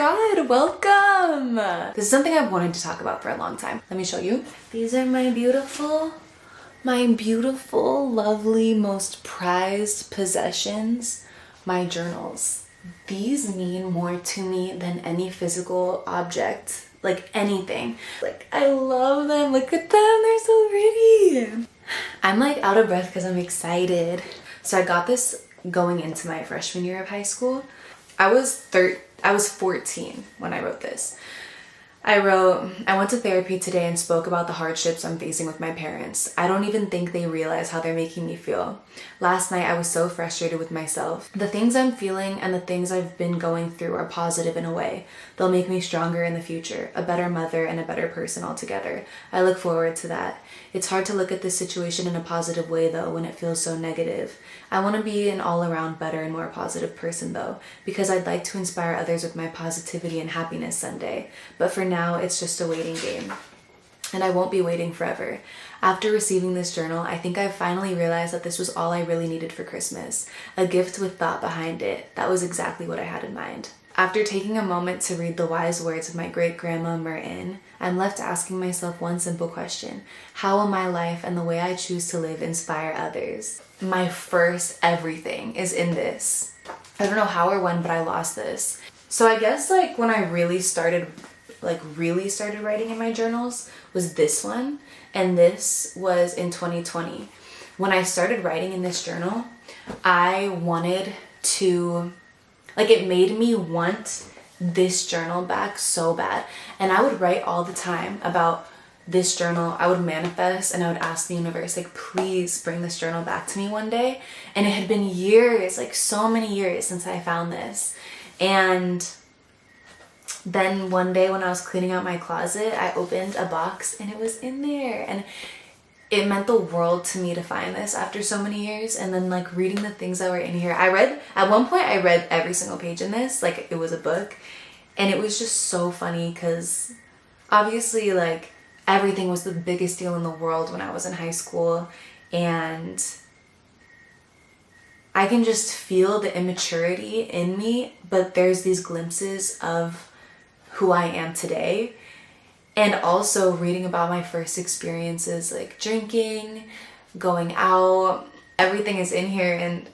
god, welcome! This is something I've wanted to talk about for a long time. Let me show you. These are my beautiful, lovely, most prized possessions, my journals. These mean more to me than any physical object, like anything. Like, I love them. Look at them, they're so pretty. I'm like out of breath because I'm excited. So I got this going into my freshman year of high school. I was 14 when I wrote this. I went to therapy today and spoke about the hardships I'm facing with my parents. I don't even think they realize how they're making me feel. Last night I was so frustrated with myself. The things I'm feeling and the things I've been going through are positive in a way. They'll make me stronger in the future, a better mother and a better person altogether. I look forward to that. It's hard to look at this situation in a positive way though when it feels so negative. I want to be an all-around better and more positive person though, because I'd like to inspire others with my positivity and happiness someday. But for now, it's just a waiting game. And I won't be waiting forever. After receiving this journal, I think I've finally realized that this was all I really needed for Christmas. A gift with thought behind it. That was exactly what I had in mind. After taking a moment to read the wise words of my great-grandma Merton, I'm left asking myself one simple question. How will my life and the way I choose to live inspire others? My first everything is in this. I don't know how or when, but I lost this. So I guess like when I really started writing in my journals was this one, and this was in 2020. When I started writing in this journal, I wanted to, it made me want this journal back so bad. And I would write all the time about this journal. I would manifest and I would ask the universe, please bring this journal back to me one day. And it had been years, so many years since I found this. And then one day when I was cleaning out my closet, I opened a box and it was in there. And it meant the world to me to find this after so many years. And then reading the things that were in here. At one point I read every single page in this, like it was a book. And it was just so funny because obviously everything was the biggest deal in the world when I was in high school. And I can just feel the immaturity in me, but there's these glimpses of who I am today. And also reading about my first experiences, drinking, going out, everything is in here. And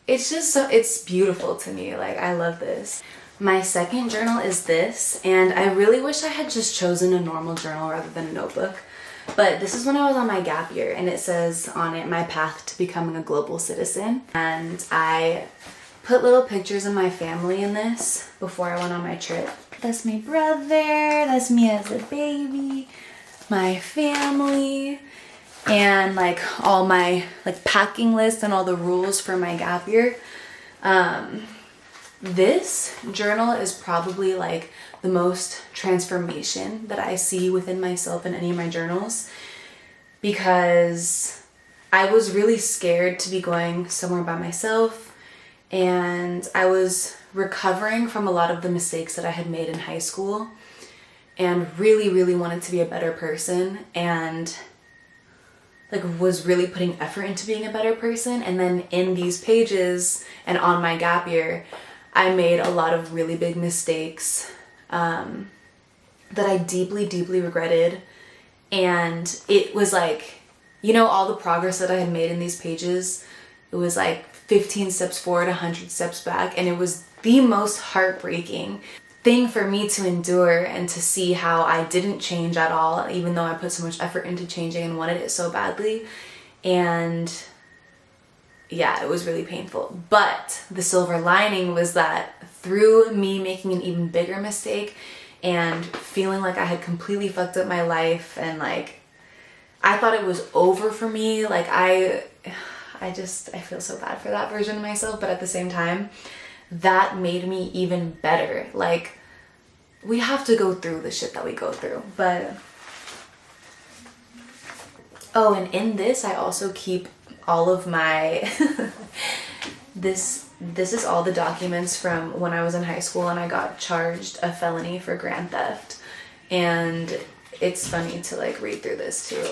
it's just it's beautiful to me. I love this. My second journal is this, and I really wish I had just chosen a normal journal rather than a notebook. But this is when I was on my gap year, and it says on it, my path to becoming a global citizen. And I put little pictures of my family in this before I went on my trip. That's my brother, that's me as a baby, my family, and all my packing list and all the rules for my gap year. This journal is probably the most transformation that I see within myself in any of my journals, because I was really scared to be going somewhere by myself, and I was recovering from a lot of the mistakes that I had made in high school and really wanted to be a better person, and was really putting effort into being a better person. And then in these pages and on my gap year, I made a lot of really big mistakes that I deeply regretted. And it was all the progress that I had made in these pages, it was 15 steps forward, 100 steps back. And it was the most heartbreaking thing for me to endure, and to see how I didn't change at all, even though I put so much effort into changing and wanted it so badly. And yeah, it was really painful. But the silver lining was that through me making an even bigger mistake and feeling like I had completely fucked up my life, and I thought it was over for me, I feel so bad for that version of myself, but at the same time, that made me even better. We have to go through the shit that we go through, but oh, and in this I also keep all of my this is all the documents from when I was in high school and I got charged a felony for grand theft. And it's funny to read through this too.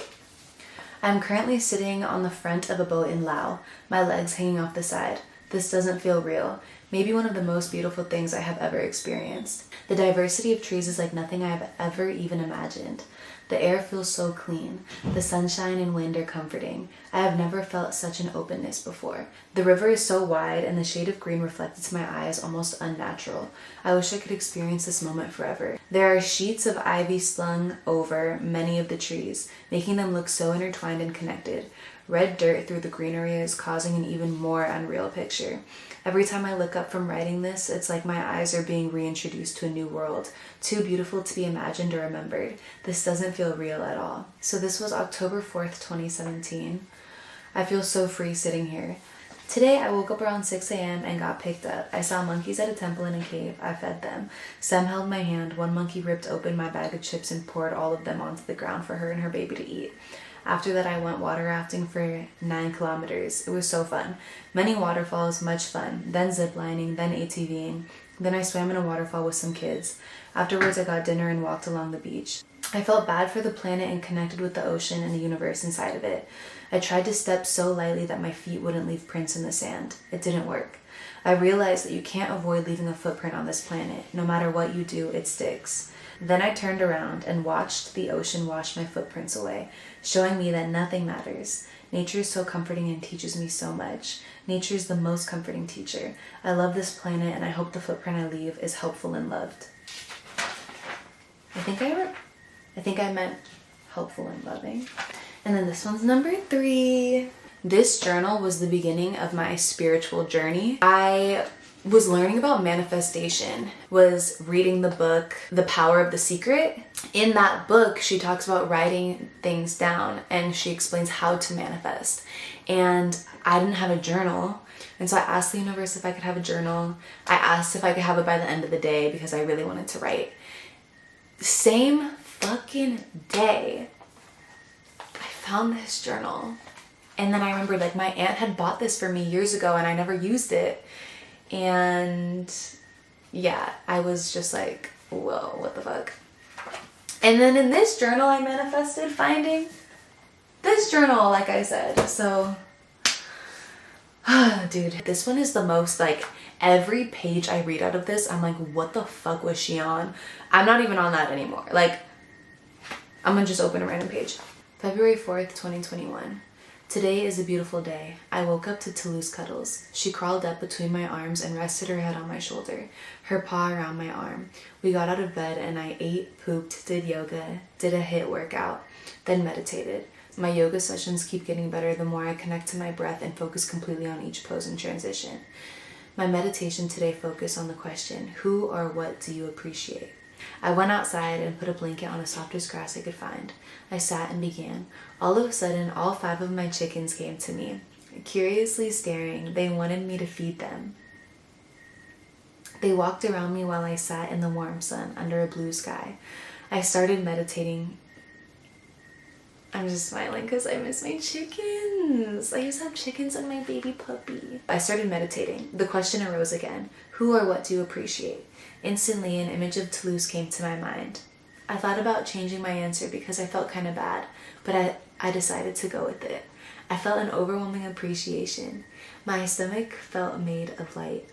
I'm currently sitting on the front of a boat in Laos, my legs hanging off the side. This doesn't feel real. Maybe one of the most beautiful things I have ever experienced. The diversity of trees is like nothing I have ever even imagined. The air feels so clean. The sunshine and wind are comforting. I have never felt such an openness before. The river is so wide and the shade of green reflected to my eye is almost unnatural. I wish I could experience this moment forever. There are sheets of ivy slung over many of the trees, making them look so intertwined and connected. Red dirt through the greenery is causing an even more unreal picture. Every time I look up from writing this, it's like my eyes are being reintroduced to a new world, too beautiful to be imagined or remembered. This doesn't feel real at all. So this was October 4th, 2017. I feel so free sitting here. Today I woke up around 6 a.m. and got picked up. I saw monkeys at a temple in a cave. I fed them. Sam held my hand. One monkey ripped open my bag of chips and poured all of them onto the ground for her and her baby to eat. After that, I went water rafting for 9 kilometers. It was so fun. Many waterfalls, much fun. Then ziplining, then ATVing. Then I swam in a waterfall with some kids. Afterwards, I got dinner and walked along the beach. I felt bad for the planet and connected with the ocean and the universe inside of it. I tried to step so lightly that my feet wouldn't leave prints in the sand. It didn't work. I realized that you can't avoid leaving a footprint on this planet. No matter what you do, it sticks. Then I turned around and watched the ocean wash my footprints away, showing me that nothing matters. Nature is so comforting and teaches me so much. Nature is the most comforting teacher. I love this planet and I hope the footprint I leave is helpful and loved. I think I meant helpful and loving. And then this one's number 3. This journal was the beginning of my spiritual journey. I was learning about manifestation, was reading the book The Power of the Secret. In that book, she talks about writing things down and she explains how to manifest. And I didn't have a journal, and so I asked the universe if I could have a journal. I asked if I could have it by the end of the day because I really wanted to write. Same fucking day, I found this journal. And then I remembered like my aunt had bought this for me years ago and I never used it. And yeah, I was just like, whoa, what the fuck? And then in this journal, I manifested finding this journal, like I said. So, dude, this one is the most, like, every page I read out of this, I'm like, what the fuck was she on? I'm not even on that anymore. Like, I'm gonna just open a random page. February 4th, 2021. Today is a beautiful day. I woke up to Toulouse cuddles. She crawled up between my arms and rested her head on my shoulder, her paw around my arm. We got out of bed and I ate, pooped, did yoga, did a HIIT workout, then meditated. My yoga sessions keep getting better the more I connect to my breath and focus completely on each pose and transition. My meditation today focused on the question, who or what do you appreciate? I went outside and put a blanket on the softest grass I could find. I sat and began. All of a sudden, all 5 of my chickens came to me. Curiously staring, they wanted me to feed them. They walked around me while I sat in the warm sun under a blue sky. I started meditating. I'm just smiling because I miss my chickens. I used to have chickens and my baby puppy. I started meditating. The question arose again. Who or what do you appreciate? Instantly, an image of Toulouse came to my mind. I thought about changing my answer because I felt kind of bad, but I decided to go with it. I felt an overwhelming appreciation. My stomach felt made of light.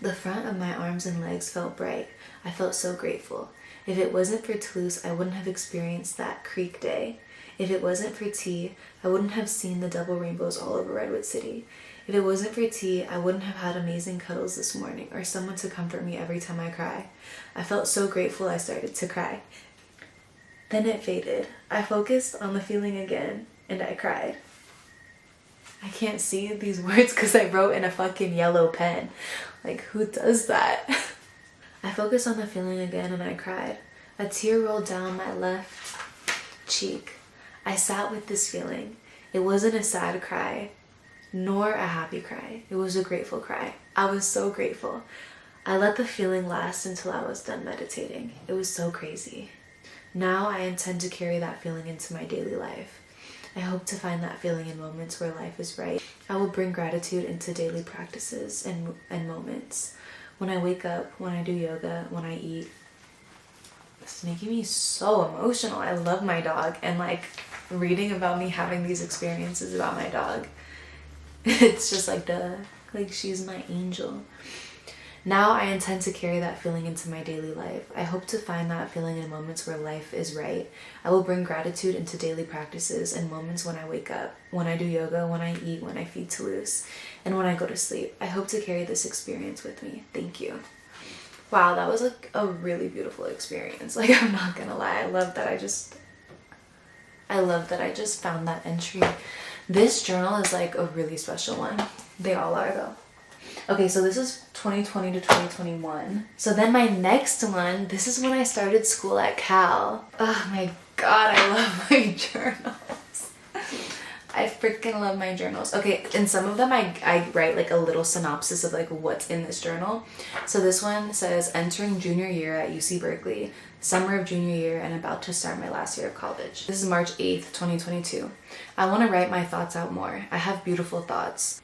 The front of my arms and legs felt bright. I felt so grateful. If it wasn't for Toulouse, I wouldn't have experienced that creek day. If it wasn't for tea, I wouldn't have seen the double rainbows all over Redwood City. If it wasn't for tea, I wouldn't have had amazing cuddles this morning or someone to comfort me every time I cry. I felt so grateful I started to cry. Then it faded. I focused on the feeling again and I cried. I can't see these words because I wrote in a fucking yellow pen. Like, who does that? I focused on the feeling again and I cried. A tear rolled down my left cheek. I sat with this feeling. It wasn't a sad cry, nor a happy cry. It was a grateful cry. I was so grateful. I let the feeling last until I was done meditating. It was so crazy. Now I intend to carry that feeling into my daily life. I hope to find that feeling in moments where life is right. I will bring gratitude into daily practices and moments. When I wake up, when I do yoga, when I eat. It's making me so emotional. I love my dog, and like reading about me having these experiences about my dog, it's just like duh. Like, she's my angel. Now I intend to carry that feeling into my daily life. I hope to find that feeling in moments where life is right. I will bring gratitude into daily practices and moments when I wake up, when I do yoga, when I eat, when I feed Toulouse, and when I go to sleep. I hope to carry this experience with me. Thank you. Wow, that was like a really beautiful experience. Like, I'm not gonna lie. I love that I just found that entry. This journal is like a really special one. They all are though. Okay, so this is 2020 to 2021. So then my next one, this is when I started school at Cal. Oh my god, I love my journals. I freaking love my journals. Okay, in some of them I write like a little synopsis of like what's in this journal. So this one says, entering junior year at UC Berkeley, summer of junior year, and about to start my last year of college. This is March 8th, 2022. I want to write my thoughts out more. I have beautiful thoughts.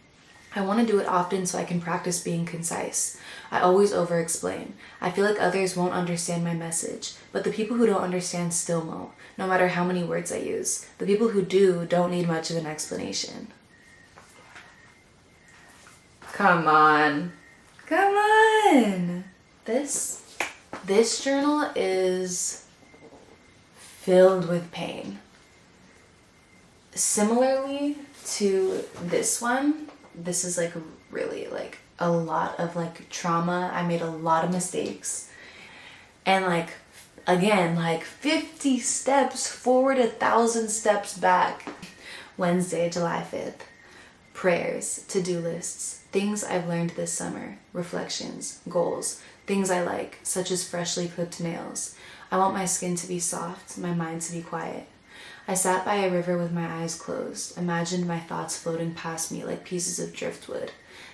I want to do it often so I can practice being concise. I always over-explain. I feel like others won't understand my message, but the people who don't understand still won't, no matter how many words I use. The people who do don't need much of an explanation. Come on. Come on! This journal is filled with pain. Similarly to this one, this is like really like a lot of like trauma. I made a lot of mistakes. And like, again, like 50 steps forward, 1,000 steps back. Wednesday, July 5th. Prayers, to-do lists, things I've learned this summer, reflections, goals, things I like, such as freshly clipped nails. I want my skin to be soft, my mind to be quiet. I sat by a river with my eyes closed, imagined my thoughts floating past me like pieces of driftwood.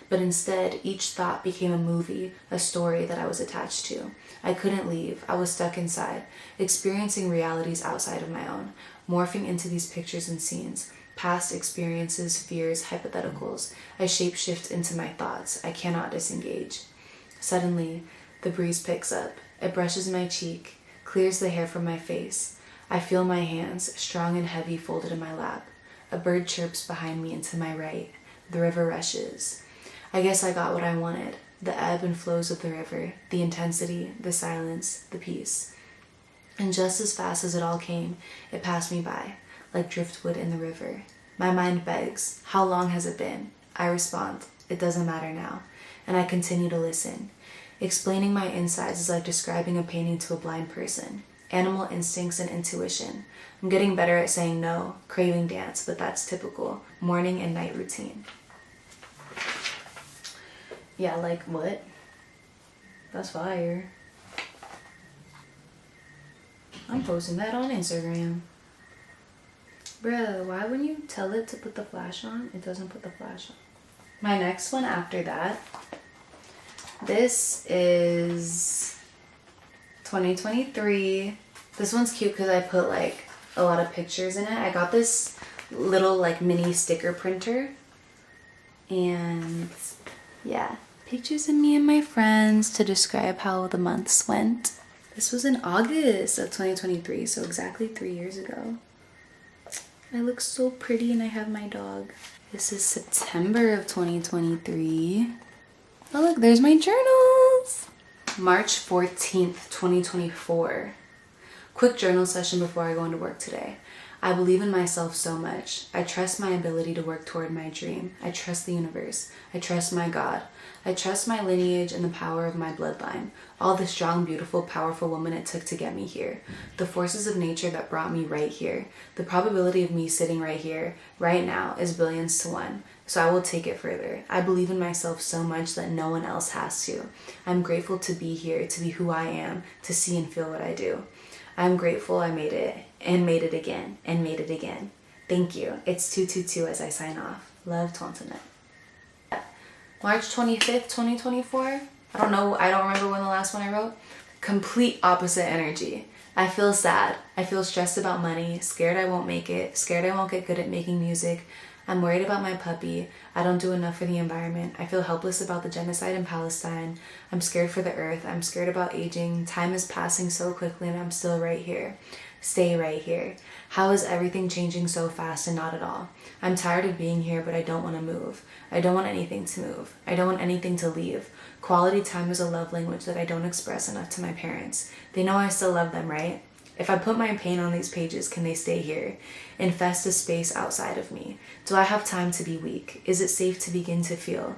But instead, each thought became a movie, a story that I was attached to. I couldn't leave. I was stuck inside, experiencing realities outside of my own, morphing into these pictures and scenes, past experiences, fears, hypotheticals. I shapeshift into my thoughts. I cannot disengage. Suddenly, the breeze picks up. It brushes my cheek, clears the hair from my face. I feel my hands, strong and heavy, folded in my lap. A bird chirps behind me and to my right. The river rushes. I guess I got what I wanted. The ebb and flows of the river, the intensity, the silence, the peace. And just as fast as it all came, it passed me by, like driftwood in the river. My mind begs, how long has it been? I respond, it doesn't matter now. And I continue to listen. Explaining my insides is like describing a painting to a blind person. Animal instincts and intuition. I'm getting better at saying no, craving dance, but that's typical. Morning and night routine. Yeah, like what? That's fire. I'm posting that on Instagram. Bruh, why when you tell it to put the flash on, it doesn't put the flash on? My next one after that, this is 2023. This one's cute because I put like a lot of pictures in it. I got this little like mini sticker printer. And yeah, pictures of me and my friends to describe how the months went. This was in August of 2023, so exactly 3 years ago. I look so pretty and I have my dog. This is September of 2023. Oh look, there's my journals. March 14th, 2024. Quick journal session before I go into work today. I believe in myself so much. I trust my ability to work toward my dream. I trust the universe. I trust my God. I trust my lineage and the power of my bloodline. All the strong, beautiful, powerful woman it took to get me here. The forces of nature that brought me right here. The probability of me sitting right here, right now, is billions to one. So I will take it further. I believe in myself so much that no one else has to. I'm grateful to be here, to be who I am, to see and feel what I do. I'm grateful I made it, and made it again, and made it again. Thank you. It's 222 as I sign off. Love, Tontonet. March 25th, 2024. I don't remember when the last one I wrote. Complete opposite energy. I feel sad. I feel stressed about money, scared I won't make it, scared I won't get good at making music. I'm worried about my puppy. I don't do enough for the environment. I feel helpless about the genocide in Palestine. I'm scared for the earth. I'm scared about aging. Time is passing so quickly and I'm still right here. Stay right here. How is everything changing so fast and not at all? I'm tired of being here, but I don't want to move. I don't want anything to move. I don't want anything to leave. Quality time is a love language that I don't express enough to my parents. They know I still love them, right? If I put my pain on these pages, can they stay here? Infest a space outside of me. Do I have time to be weak? Is it safe to begin to feel?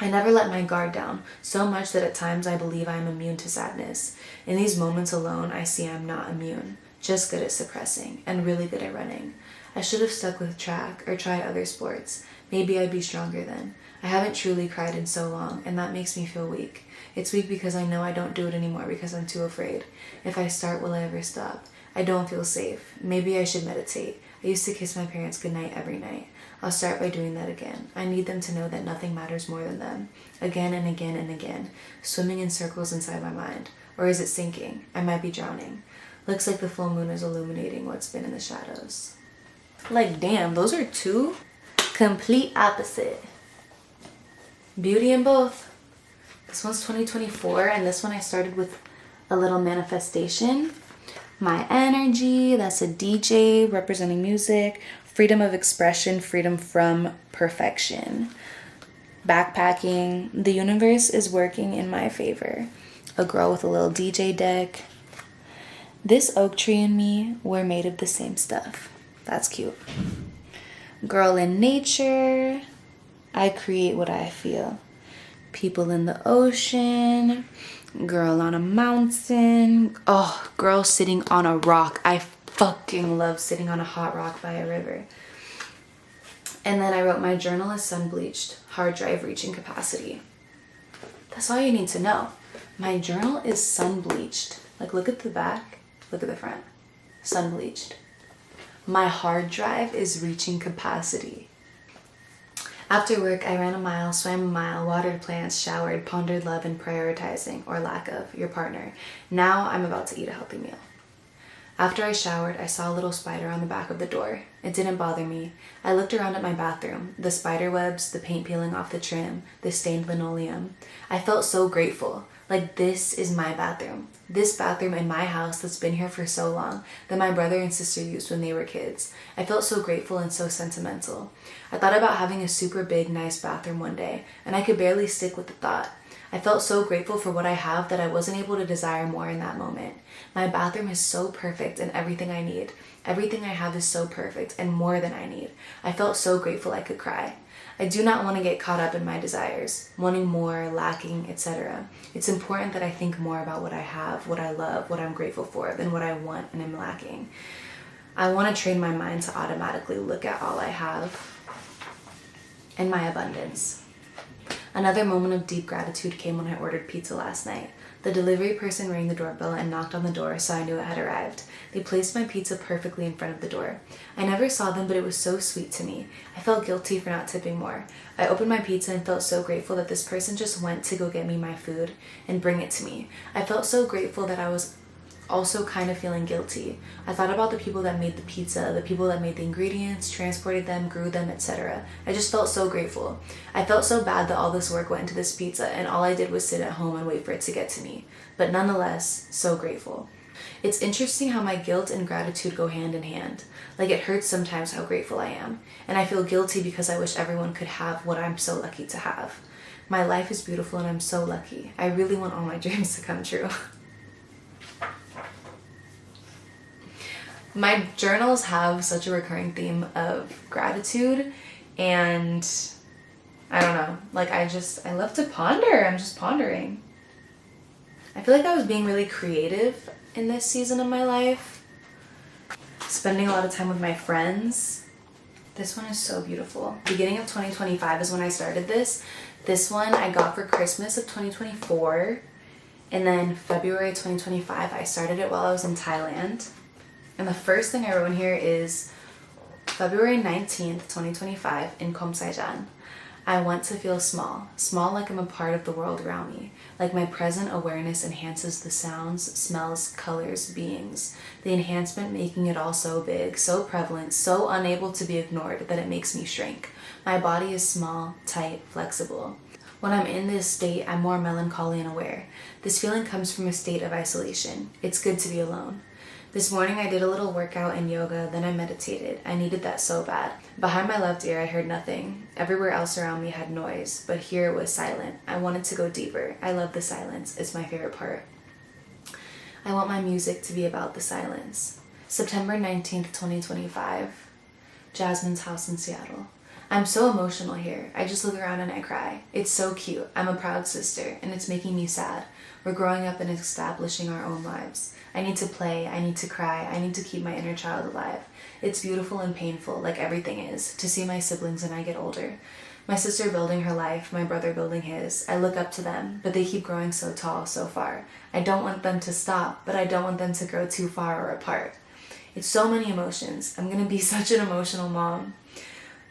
I never let my guard down, so much that at times I believe I am immune to sadness. In these moments alone, I see I'm not immune, just good at suppressing, and really good at running. I should have stuck with track or tried other sports. Maybe I'd be stronger then. I haven't truly cried in so long, and that makes me feel weak. It's weak because I know I don't do it anymore because I'm too afraid. If I start, will I ever stop? I don't feel safe. Maybe I should meditate. I used to kiss my parents goodnight every night. I'll start by doing that again. I need them to know that nothing matters more than them. Again and again and again, swimming in circles inside my mind. Or is it sinking? I might be drowning. Looks like the full moon is illuminating what's been in the shadows. Like, damn, those are two complete opposite. Beauty in both. This one's 2024, and this one I started with a little manifestation. My energy, that's a DJ representing music. Freedom of expression, freedom from perfection. Backpacking, the universe is working in my favor. A girl with a little DJ deck. This oak tree and me, we're made of the same stuff. That's cute. Girl in nature, I create what I feel. People in the ocean, girl on a mountain. Oh, girl sitting on a rock. I fucking love sitting on a hot rock by a river. And then I wrote, my journal is sun bleached, hard drive reaching capacity. That's all you need to know. My journal is sun bleached. Like, look at the back, look at the front. Sun bleached. My hard drive is reaching capacity. After work, I ran a mile, swam a mile, watered plants, showered, pondered love and prioritizing, or lack of, your partner. Now I'm about to eat a healthy meal. After I showered, I saw a little spider on the back of the door. It didn't bother me. I looked around at my bathroom, the spider webs, the paint peeling off the trim, the stained linoleum. I felt so grateful. Like, this is my bathroom. This bathroom in my house that's been here for so long, that my brother and sister used when they were kids. I felt so grateful and so sentimental. I thought about having a super big, nice bathroom one day, and I could barely stick with the thought. I felt so grateful for what I have that I wasn't able to desire more in that moment. My bathroom is so perfect and everything I need. Everything I have is so perfect and more than I need. I felt so grateful I could cry. I do not want to get caught up in my desires, wanting more, lacking, etc. It's important that I think more about what I have, what I love, what I'm grateful for, than what I want and am lacking. I want to train my mind to automatically look at all I have and my abundance. Another moment of deep gratitude came when I ordered pizza last night. The delivery person rang the doorbell and knocked on the door, so I knew it had arrived. They placed my pizza perfectly in front of the door. I never saw them, but it was so sweet to me. I felt guilty for not tipping more. I opened my pizza and felt so grateful that this person just went to go get me my food and bring it to me. I felt so grateful that I was also kind of feeling guilty. I thought about the people that made the pizza, the people that made the ingredients, transported them, grew them, etc. I just felt so grateful. I felt so bad that all this work went into this pizza and all I did was sit at home and wait for it to get to me. But nonetheless, so grateful. It's interesting how my guilt and gratitude go hand in hand. Like, it hurts sometimes how grateful I am. And I feel guilty because I wish everyone could have what I'm so lucky to have. My life is beautiful and I'm so lucky. I really want all my dreams to come true. My journals have such a recurring theme of gratitude, and I don't know, like, I love to ponder. I'm just pondering. I feel like I was being really creative in this season of my life, spending a lot of time with my friends. This one is so beautiful. Beginning of 2025 is when I started this. This one I got for Christmas of 2024, and then February 2025 I started it while I was in Thailand. And the first thing I wrote in here is February 19th, 2025 in Komsaijan. I want to feel small, small like I'm a part of the world around me, like my present awareness enhances the sounds, smells, colors, beings, the enhancement making it all so big, so prevalent, so unable to be ignored that it makes me shrink. My body is small, tight, flexible. When I'm in this state, I'm more melancholy and aware. This feeling comes from a state of isolation. It's good to be alone. This morning I did a little workout and yoga, then I meditated. I needed that so bad. Behind my left ear I heard nothing. Everywhere else around me had noise, but here it was silent. I wanted to go deeper. I love the silence. It's my favorite part. I want my music to be about the silence. September 19th, 2025. Jasmine's house in Seattle. I'm so emotional here. I just look around and I cry. It's so cute. I'm a proud sister, and it's making me sad. We're growing up and establishing our own lives. I need to play, I need to cry, I need to keep my inner child alive. It's beautiful and painful, like everything is, to see my siblings when I get older. My sister building her life, my brother building his. I look up to them, but they keep growing so tall, so far. I don't want them to stop, but I don't want them to grow too far or apart. It's so many emotions. I'm gonna be such an emotional mom.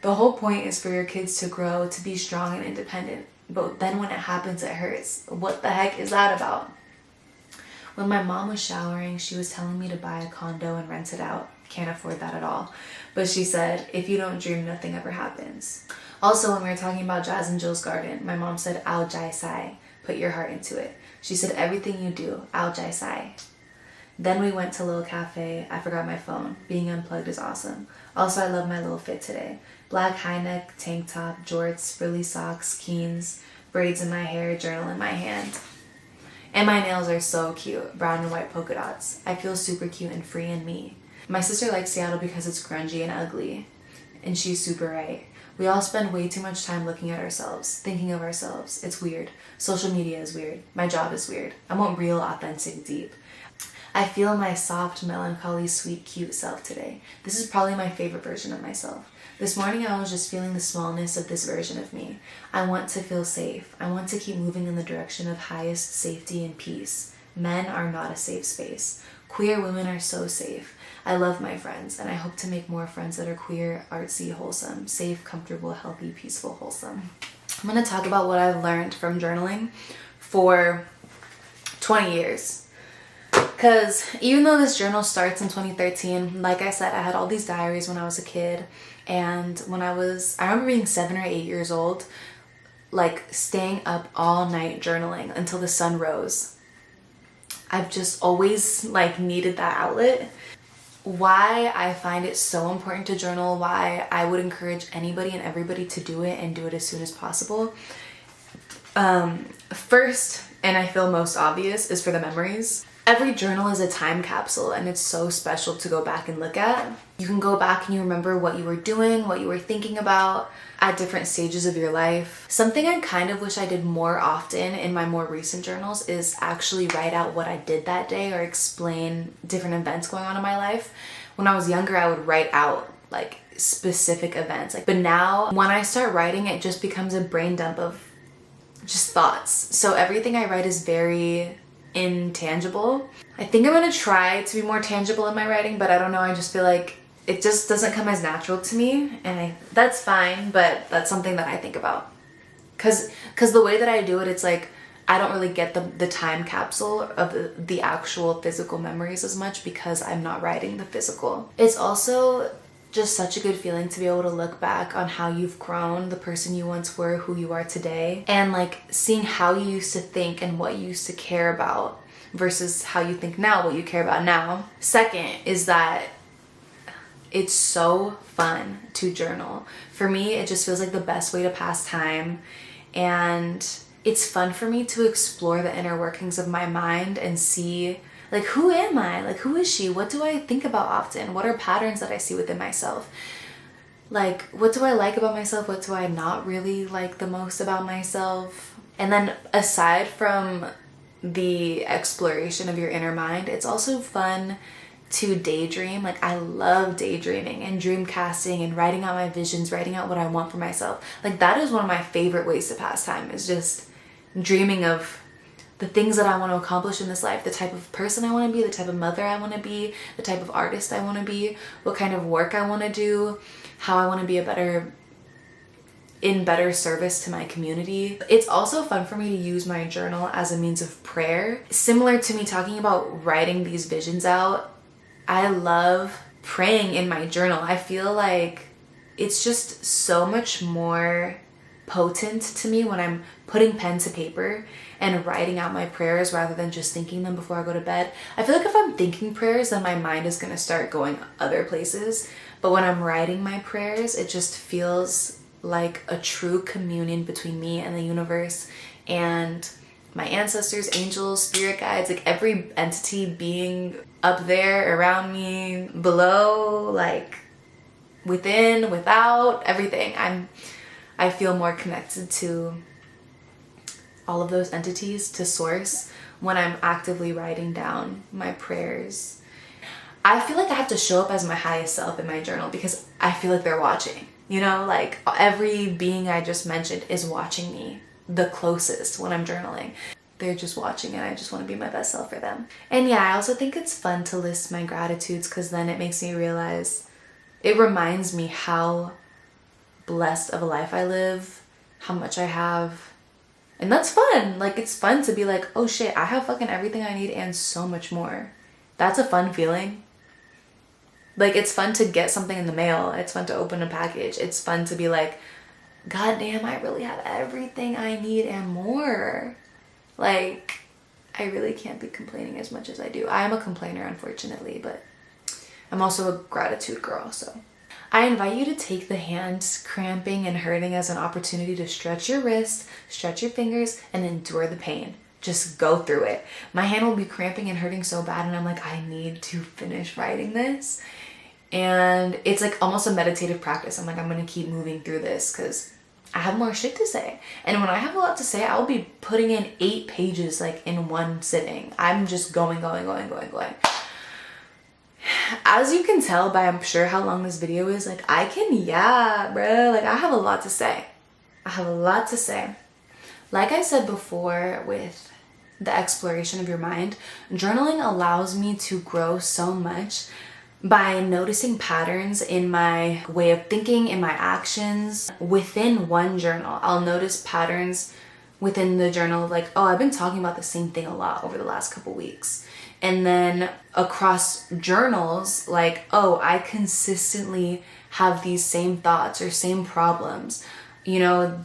The whole point is for your kids to grow, to be strong and independent. But then when it happens, it hurts. What the heck is that about? When my mom was showering, she was telling me to buy a condo and rent it out. Can't afford that at all. But she said, if you don't dream, nothing ever happens. Also, when we were talking about Jazz and Jill's garden, my mom said, Ao Jai Sai. Put your heart into it. She said, everything you do, Ao Jai Sai. Then we went to Little Cafe. I forgot my phone. Being unplugged is awesome. Also, I love my little fit today. Black high neck, tank top, jorts, frilly socks, Keens, braids in my hair, journal in my hand. And my nails are so cute, brown and white polka dots. I feel super cute and free and me. My sister likes Seattle because it's grungy and ugly. And she's super right. We all spend way too much time looking at ourselves, thinking of ourselves. It's weird. Social media is weird. My job is weird. I want real, authentic, deep. I feel my soft, melancholy, sweet, cute self today. This is probably my favorite version of myself. This morning I was just feeling the smallness of this version of me. I want to feel safe. I want to keep moving in the direction of highest safety and peace. Men are not a safe space. Queer women are so safe. I love my friends, and I hope to make more friends that are queer, artsy, wholesome, safe, comfortable, healthy, peaceful, wholesome. I'm going to talk about what I've learned from journaling for 20 years. Because even though this journal starts in 2013, like I said, I had all these diaries when I was a kid. And when I remember being 7 or 8 years old, like staying up all night journaling until the sun rose. I've just always like needed that outlet. Why I find it so important to journal, why I would encourage anybody and everybody to do it and do it as soon as possible. First, and I feel most obvious, is for the memories. Every journal is a time capsule, and it's so special to go back and look at. You can go back and you remember what you were doing, what you were thinking about at different stages of your life. Something I kind of wish I did more often in my more recent journals is actually write out what I did that day or explain different events going on in my life. When I was younger, I would write out like specific events. But now when I start writing, it just becomes a brain dump of just thoughts. So everything I write is very intangible. I think I'm gonna try to be more tangible in my writing, but I don't know, I just feel like it just doesn't come as natural to me, and that's fine, but that's something that I think about. Cause the way that I do it, it's like I don't really get the time capsule of the actual physical memories as much because I'm not writing the physical. It's also just such a good feeling to be able to look back on how you've grown, the person you once were, who you are today, and like seeing how you used to think and what you used to care about versus how you think now, what you care about now. Second is that it's so fun to journal. For me, it just feels like the best way to pass time, and it's fun for me to explore the inner workings of my mind and see like, who am I? Like, who is she? What do I think about often? What are patterns that I see within myself? Like, what do I like about myself? What do I not really like the most about myself? And then aside from the exploration of your inner mind, it's also fun to daydream. Like, I love daydreaming and dream casting and writing out my visions, writing out what I want for myself. Like, that is one of my favorite ways to pass time, is just dreaming of the things that I want to accomplish in this life, the type of person I want to be, the type of mother I want to be, the type of artist I want to be, what kind of work I want to do, how I want to be in better service to my community. It's also fun for me to use my journal as a means of prayer. Similar to me talking about writing these visions out, I love praying in my journal. I feel like it's just so much more potent to me when I'm putting pen to paper and writing out my prayers rather than just thinking them before I go to bed. I feel like if I'm thinking prayers, then my mind is going to start going other places. But when I'm writing my prayers, it just feels like a true communion between me and the universe and my ancestors, angels, spirit guides, like every entity being up there, around me, below, like within, without, everything. I feel more connected to all of those entities, to source, when I'm actively writing down my prayers. I feel like I have to show up as my highest self in my journal because I feel like they're watching. You know, like every being I just mentioned is watching me the closest when I'm journaling. They're just watching and I just want to be my best self for them. And yeah, I also think it's fun to list my gratitudes because then it makes me realize, it reminds me how blessed of a life I live, how much I have. And that's fun. Like, it's fun to be like, oh shit, I have fucking everything I need and so much more. That's a fun feeling. Like, it's fun to get something in the mail. It's fun to open a package. It's fun to be like, God damn, I really have everything I need and more. Like, I really can't be complaining as much as I do. I am a complainer, unfortunately, but I'm also a gratitude girl, so. I invite you to take the hand cramping and hurting as an opportunity to stretch your wrists, stretch your fingers, and endure the pain. Just go through it. My hand will be cramping and hurting so bad, and I'm like, I need to finish writing this. And it's like almost a meditative practice. I'm like, I'm gonna keep moving through this because I have more shit to say. And when I have a lot to say, I'll be putting in 8 pages like in one sitting. I'm just going. As you can tell by, I'm sure, how long this video is, like I have a lot to say. Like I said before with the exploration of your mind, journaling allows me to grow so much by noticing patterns in my way of thinking, in my actions within one journal. I'll notice patterns within the journal, like, oh, I've been talking about the same thing a lot over the last couple weeks. And then across journals, like, oh, I consistently have these same thoughts or same problems. You know,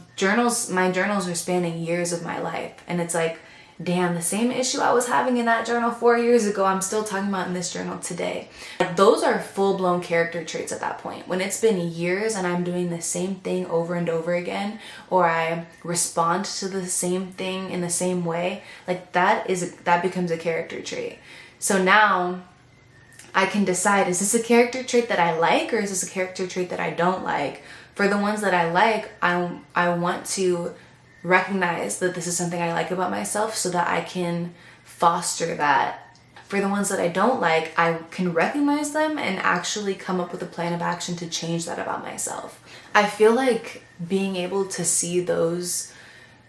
my journals are spanning years of my life. And it's like, damn, the same issue I was having in that journal 4 years ago, I'm still talking about in this journal today. Like, those are full-blown character traits at that point. When it's been years and I'm doing the same thing over and over again, or I respond to the same thing in the same way, like that becomes a character trait. So now I can decide, is this a character trait that I like, or is this a character trait that I don't like? For the ones that I like, I want to recognize that this is something I like about myself so that I can foster that. For the ones that I don't like, I can recognize them and actually come up with a plan of action to change that about myself. I feel like being able to see those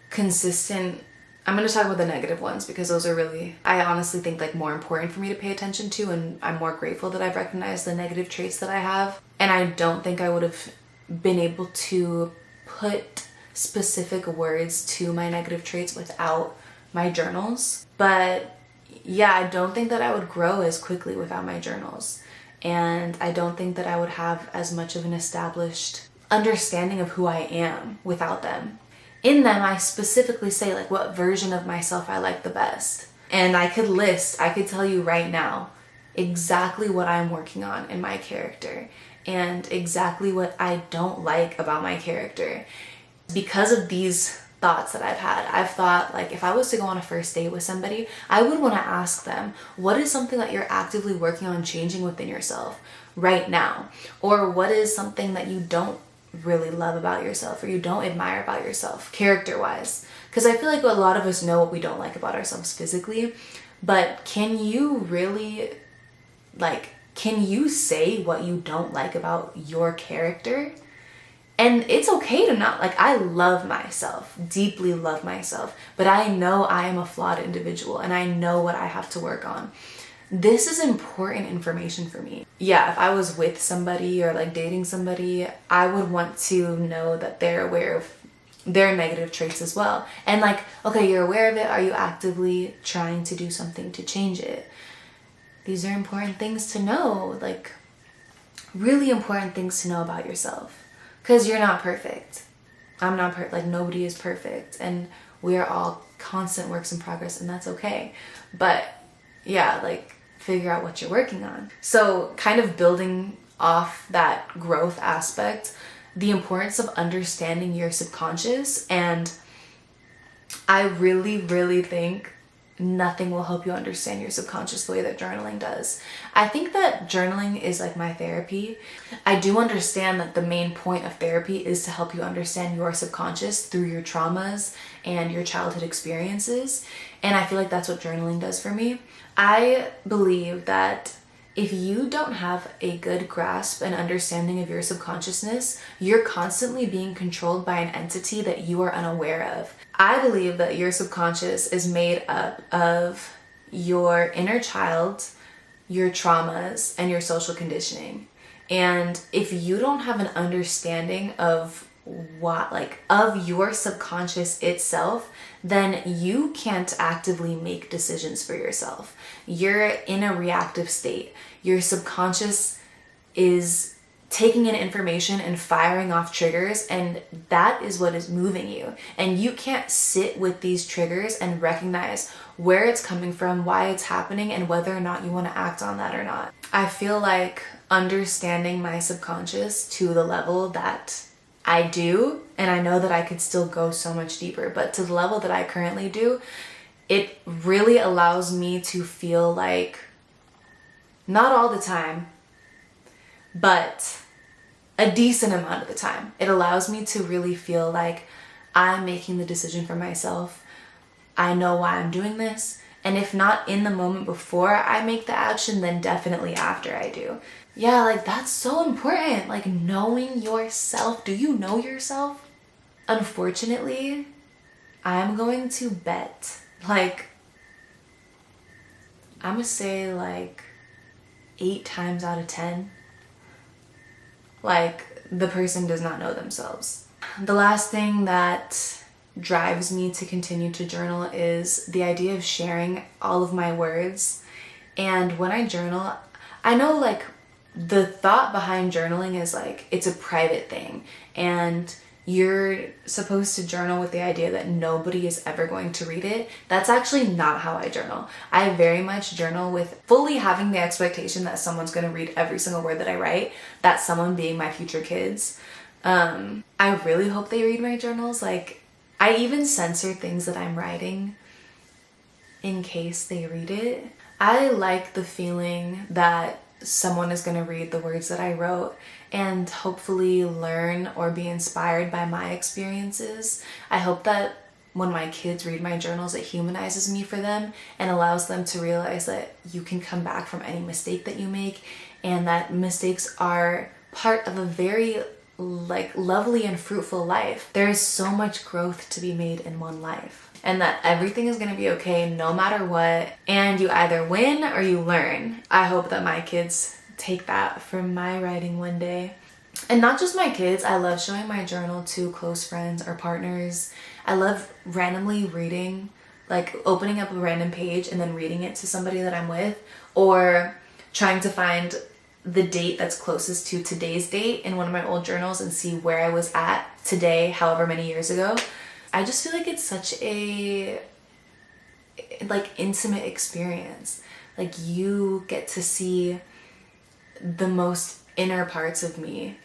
consistent, I'm going to talk about the negative ones because those are really, I honestly think, like more important for me to pay attention to, and I'm more grateful that I've recognized the negative traits that I have. And I don't think I would have been able to put specific words to my negative traits without my journals. But yeah, I don't think that I would grow as quickly without my journals. And I don't think that I would have as much of an established understanding of who I am without them. In them, I specifically say like what version of myself I like the best. And I could tell you right now exactly what I'm working on in my character and exactly what I don't like about my character. Because of these thoughts that I've thought, like, if I was to go on a first date with somebody, I would want to ask them, what is something that you're actively working on changing within yourself right now? Or what is something that you don't really love about yourself or you don't admire about yourself, character-wise? Because I feel like a lot of us know what we don't like about ourselves physically, but can you really, can you say what you don't like about your character? And it's okay to not, I love myself, deeply love myself, but I know I am a flawed individual and I know what I have to work on. This is important information for me. Yeah, if I was with somebody or dating somebody, I would want to know that they're aware of their negative traits as well. And okay, you're aware of it. Are you actively trying to do something to change it? These are important things to know, really important things to know about yourself. Because you're not perfect. I'm not like nobody is perfect, and we are all constant works in progress, and that's okay. But yeah, like figure out what you're working on. So kind of building off that growth aspect, the importance of understanding your subconscious. And I really, really think nothing will help you understand your subconscious the way that journaling does. I think that journaling is like my therapy. I do understand that the main point of therapy is to help you understand your subconscious through your traumas and your childhood experiences. And I feel like that's what journaling does for me. I believe that if you don't have a good grasp and understanding of your subconsciousness, you're constantly being controlled by an entity that you are unaware of. I believe that your subconscious is made up of your inner child, your traumas, and your social conditioning. And if you don't have an understanding of of your subconscious itself, then you can't actively make decisions for yourself. You're in a reactive state. Your subconscious is taking in information and firing off triggers, and that is what is moving you. And you can't sit with these triggers and recognize where it's coming from, why it's happening, and whether or not you want to act on that or not. I feel like understanding my subconscious to the level that I do, and I know that I could still go so much deeper, but to the level that I currently do, it really allows me to feel like, not all the time, but a decent amount of the time, it allows me to really feel like I'm making the decision for myself. I know why I'm doing this. And if not in the moment before I make the action, then definitely after I do. Yeah, like that's so important. Like knowing yourself. Do you know yourself? Unfortunately, I'm going to bet, like, I'm gonna say like 8 times out of 10, like the person does not know themselves. The last thing that drives me to continue to journal is the idea of sharing all of my words. And when I journal, I know like the thought behind journaling is like it's a private thing, and you're supposed to journal with the idea that nobody is ever going to read it. That's actually not how I journal. I very much journal with fully having the expectation that someone's going to read every single word that I write, that someone being my future kids. I really hope they read my journals. Like, I even censor things that I'm writing in case they read it. I like the feeling that someone is going to read the words that I wrote and hopefully learn or be inspired by my experiences. I hope that when my kids read my journals, it humanizes me for them and allows them to realize that you can come back from any mistake that you make, and that mistakes are part of a very like lovely and fruitful life. There is so much growth to be made in one life, and that everything is going to be okay no matter what, and you either win or you learn. I hope that my kids take that from my writing one day. And not just my kids, I love showing my journal to close friends or partners. I love randomly reading, like opening up a random page and then reading it to somebody that I'm with, or trying to find the date that's closest to today's date in one of my old journals and see where I was at today, however many years ago. I just feel like it's such a like intimate experience. Like you get to see the most inner parts of me,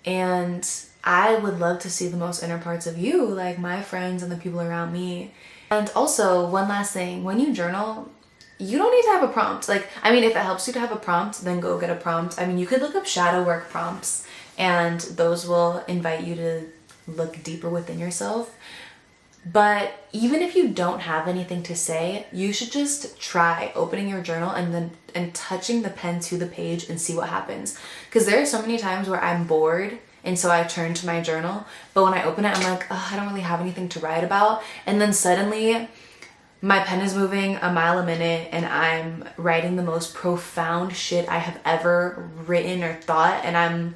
and I would love to see the most inner parts of you, like my friends and the people around me. And also, one last thing, when you journal, you don't need to have a prompt. Like, I mean, if it helps you to have a prompt, then go get a prompt. I mean, you could look up shadow work prompts, and those will invite you to look deeper within yourself. But even if you don't have anything to say, you should just try opening your journal and touching the pen to the page and see what happens. Because there are so many times where I'm bored, and so I turn to my journal, but when I open it, I'm like, oh, I don't really have anything to write about. And then suddenly my pen is moving a mile a minute, and I'm writing the most profound shit I have ever written or thought, and I'm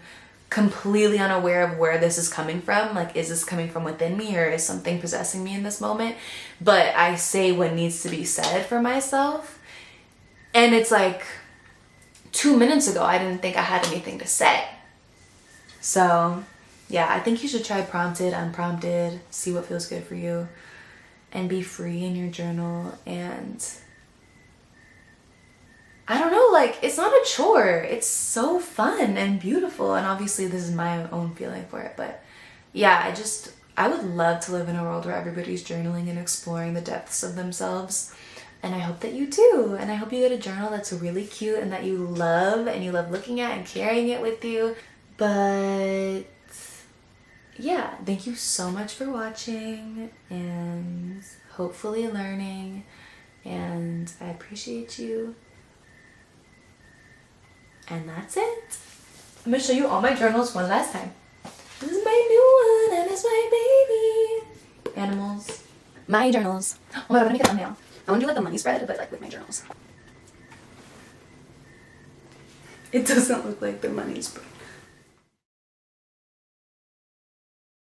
completely unaware of where this is coming from. Like, is this coming from within me, or is something possessing me in this moment? But I say what needs to be said for myself. And it's like 2 minutes ago, I didn't think I had anything to say. So yeah, I think you should try prompted, unprompted, see what feels good for you, and be free in your journal. And I don't know, like, it's not a chore. It's so fun and beautiful. And obviously this is my own feeling for it. But yeah, I would love to live in a world where everybody's journaling and exploring the depths of themselves. And I hope that you do. And I hope you get a journal that's really cute and that you love, and you love looking at and carrying it with you. But yeah, thank you so much for watching and hopefully learning. And I appreciate you. And that's it. I'm gonna show you all my journals one last time. This is my new one, and it's my baby. Animals. My journals. Oh my god, I'm gonna make a thumbnail. I wanna do like the money spread, but like with my journals. It doesn't look like the money spread.